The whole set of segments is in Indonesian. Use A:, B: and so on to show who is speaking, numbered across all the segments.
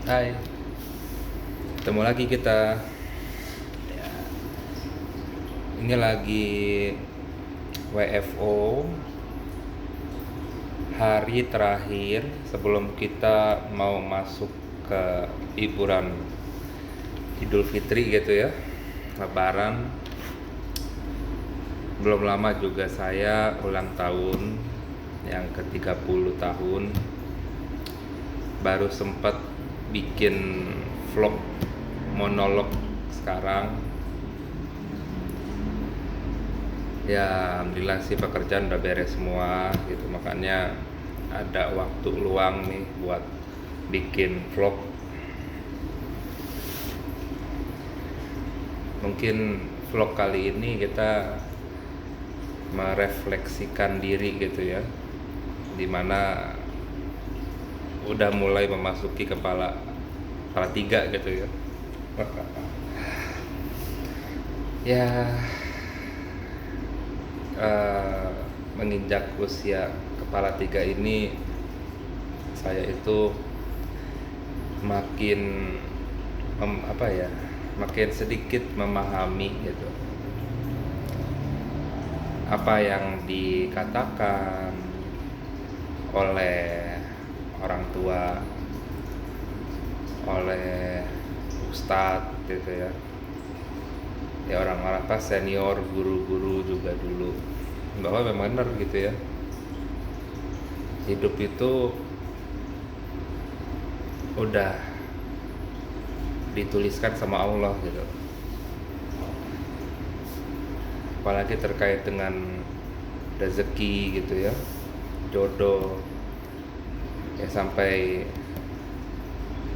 A: Hai, ketemu lagi kita. Ya, ini lagi WFO, hari terakhir sebelum kita mau masuk ke liburan Idul Fitri gitu ya, Lebaran. Belum lama juga saya ulang tahun yang ke-30 tahun. Baru sempat bikin vlog monolog sekarang. Ya alhamdulillah sih pekerjaan udah beres semua gitu, makanya ada waktu luang nih buat bikin vlog. Mungkin vlog kali ini kita merefleksikan diri gitu ya, dimana udah mulai memasuki kepala kepala tiga gitu ya. Ya, eh, menginjak usia kepala tiga ini, saya itu makin makin sedikit memahami gitu apa yang dikatakan oleh orang tua, oleh ustadz gitu ya orang-orang pas senior, guru-guru juga dulu, bahwa memang benar gitu ya, hidup itu udah dituliskan sama Allah gitu, apalagi terkait dengan rezeki gitu ya, jodoh ya, sampai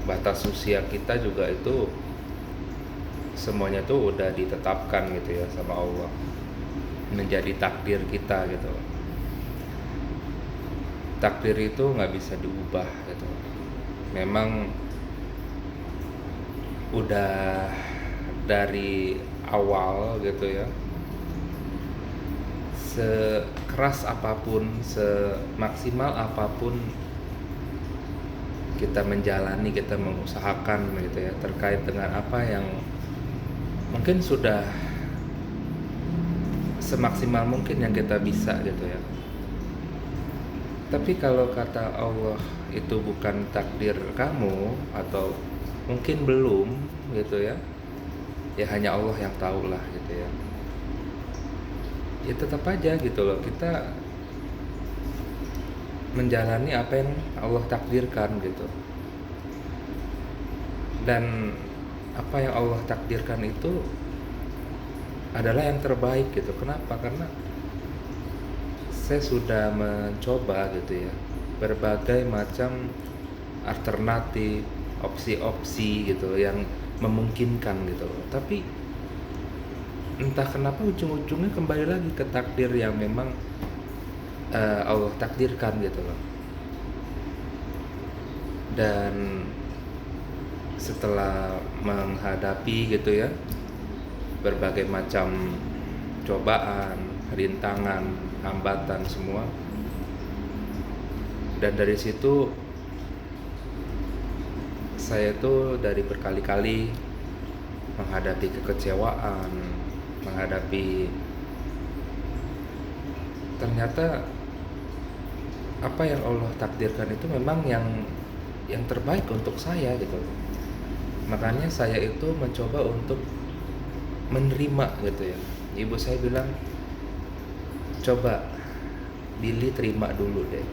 A: batas usia kita juga itu semuanya tuh udah ditetapkan gitu ya sama Allah, menjadi takdir kita gitu. Takdir itu nggak bisa diubah gitu, memang udah dari awal gitu ya, sekeras apapun, semaksimal apapun kita menjalani, kita mengusahakan gitu ya, terkait dengan apa yang mungkin sudah semaksimal mungkin yang kita bisa gitu ya. Tapi kalau kata Allah itu bukan takdir kamu, atau mungkin belum gitu ya, ya hanya Allah yang tahu lah gitu ya. Ya tetap aja gitu loh, kita menjalani apa yang Allah takdirkan gitu. Dan apa yang Allah takdirkan itu adalah yang terbaik gitu. Kenapa? Karena saya sudah mencoba gitu ya, berbagai macam alternatif, opsi-opsi gitu yang memungkinkan gitu loh. Tapi entah kenapa ujung-ujungnya kembali lagi ke takdir yang memang Allah takdirkan gitu loh. Dan setelah menghadapi gitu ya berbagai macam cobaan, rintangan, hambatan semua, dan dari situ saya tuh dari berkali-kali menghadapi kekecewaan, menghadapi ternyata apa yang Allah takdirkan itu memang yang terbaik untuk saya gitu. Makanya saya itu mencoba untuk menerima gitu ya. Ibu saya bilang, coba Billy terima dulu deh.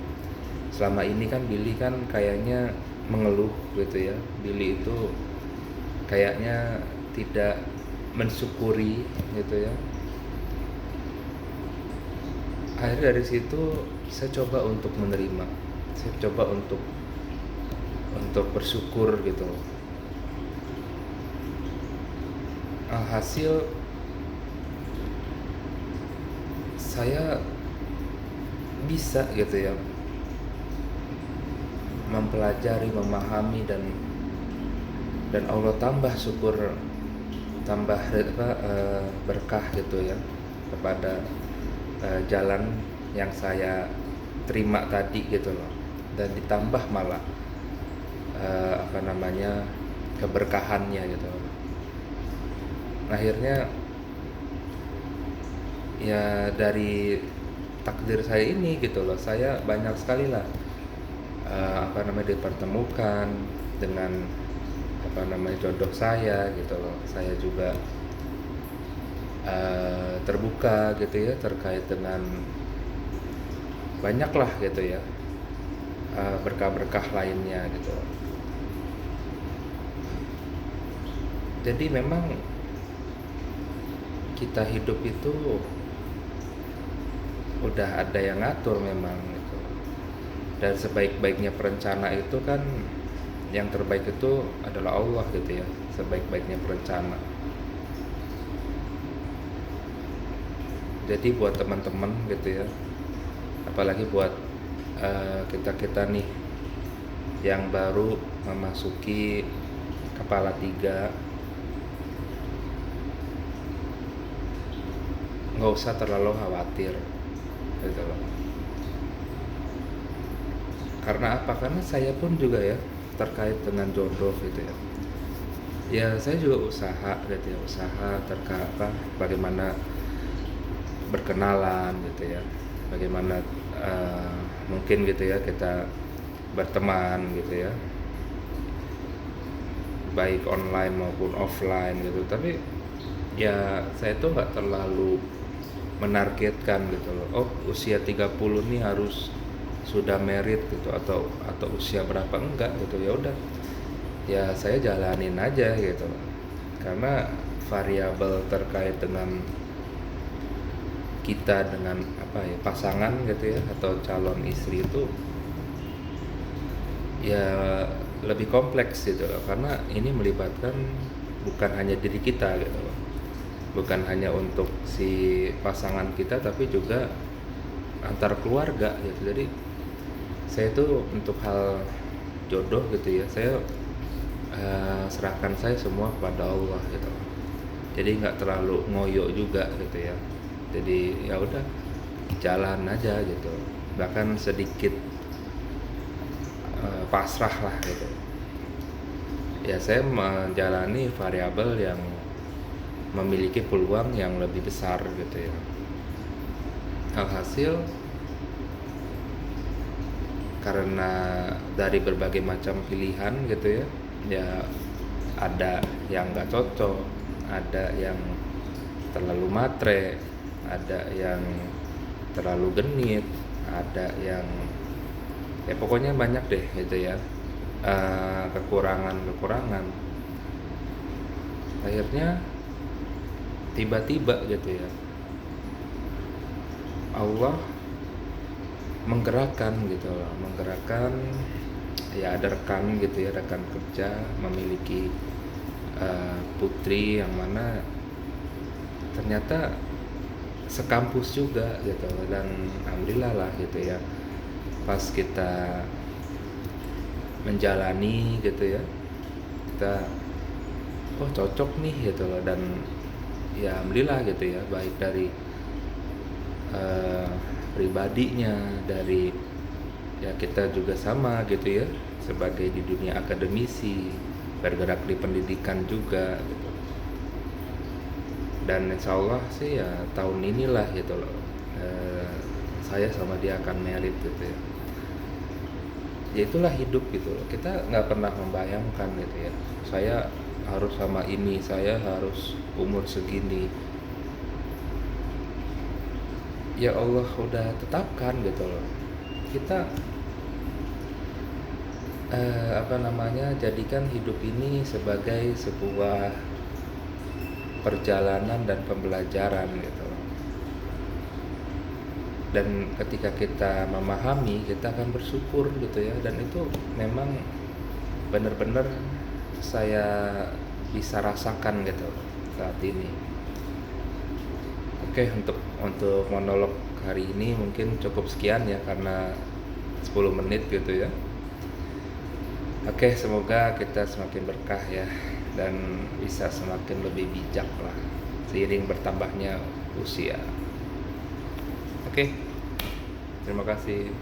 A: Selama ini kan Billy kan kayaknya mengeluh gitu ya. Billy itu kayaknya tidak mensyukuri gitu ya. Akhirnya dari situ saya coba untuk menerima, saya coba untuk bersyukur gitu. Alhasil saya bisa gitu ya mempelajari, memahami, dan Allah tambah syukur, tambah berkah gitu ya kepada jalan yang saya terima tadi gitu loh. Dan ditambah malah apa namanya, keberkahannya gitu. Akhirnya ya dari takdir saya ini gitu loh, saya banyak sekali lah apa namanya, dipertemukan dengan apa namanya, jodoh saya gitu loh. Saya juga terbuka gitu ya terkait dengan banyak lah gitu ya, berkah-berkah lainnya gitu. Jadi memang kita hidup itu udah ada yang ngatur memang gitu. Dan sebaik-baiknya perencana itu kan, yang terbaik itu adalah Allah gitu ya, sebaik-baiknya perencana. Jadi buat teman-teman gitu ya, apalagi buat kita-kita nih yang baru memasuki kepala tiga, nggak usah terlalu khawatir gitu loh. Karena apa? Karena saya pun juga ya terkait dengan jodoh gitu ya. Ya saya juga usaha gitu ya, usaha terkait apa, bagaimana berkenalan gitu ya, bagaimana mungkin gitu ya kita berteman gitu ya, baik online maupun offline gitu. Tapi ya saya tuh nggak terlalu menargetkan gitu loh, oh usia 30 nih harus sudah merit gitu, atau usia berapa, enggak gitu. Ya udah, ya saya jalanin aja gitu, karena variabel terkait dengan kita dengan apa ya, pasangan gitu ya, atau calon istri itu ya lebih kompleks gitu loh, karena ini melibatkan bukan hanya diri kita gitu loh, bukan hanya untuk si pasangan kita, tapi juga antar keluarga gitu. Jadi saya tuh untuk hal jodoh gitu ya, saya serahkan saya semua kepada Allah gitu. Jadi nggak terlalu ngoyo juga gitu ya. Jadi ya udah, jalan aja gitu. Bahkan sedikit pasrah lah gitu. Ya saya menjalani variabel yang memiliki peluang yang lebih besar gitu ya. Alhasil karena dari berbagai macam pilihan gitu ya, ya ada yang nggak cocok, ada yang terlalu matre, ada yang terlalu genit, ada yang ya pokoknya banyak deh gitu ya, kekurangan-kekurangan. Akhirnya tiba-tiba gitu ya, Allah menggerakkan gitu loh, menggerakkan ya, ada rekan gitu ya, rekan kerja memiliki putri yang mana ternyata sekampus juga gitu. Dan alhamdulillah lah gitu ya, pas kita menjalani gitu ya, kita oh cocok nih gitu loh. Dan ya alhamdulillah gitu ya, baik dari pribadinya, dari ya kita juga sama gitu ya, sebagai di dunia akademisi, bergerak di pendidikan juga gitu. Dan insya Allah sih ya tahun inilah gitu loh, saya sama dia akan merit gitu ya. Ya itulah hidup gitu loh, kita nggak pernah membayangkan gitu ya, saya harus sama ini, saya harus umur segini. Ya Allah udah tetapkan gitu loh. Kita apa namanya, jadikan hidup ini sebagai sebuah perjalanan dan pembelajaran gitu loh. Dan ketika kita memahami, kita akan bersyukur gitu ya. Dan itu memang benar-benar saya bisa rasakan gitu saat ini. Oke, untuk monolog hari ini mungkin cukup sekian ya, karena 10 menit gitu ya. Oke, semoga kita semakin berkah ya, dan bisa semakin lebih bijak lah seiring bertambahnya usia. Oke, terima kasih.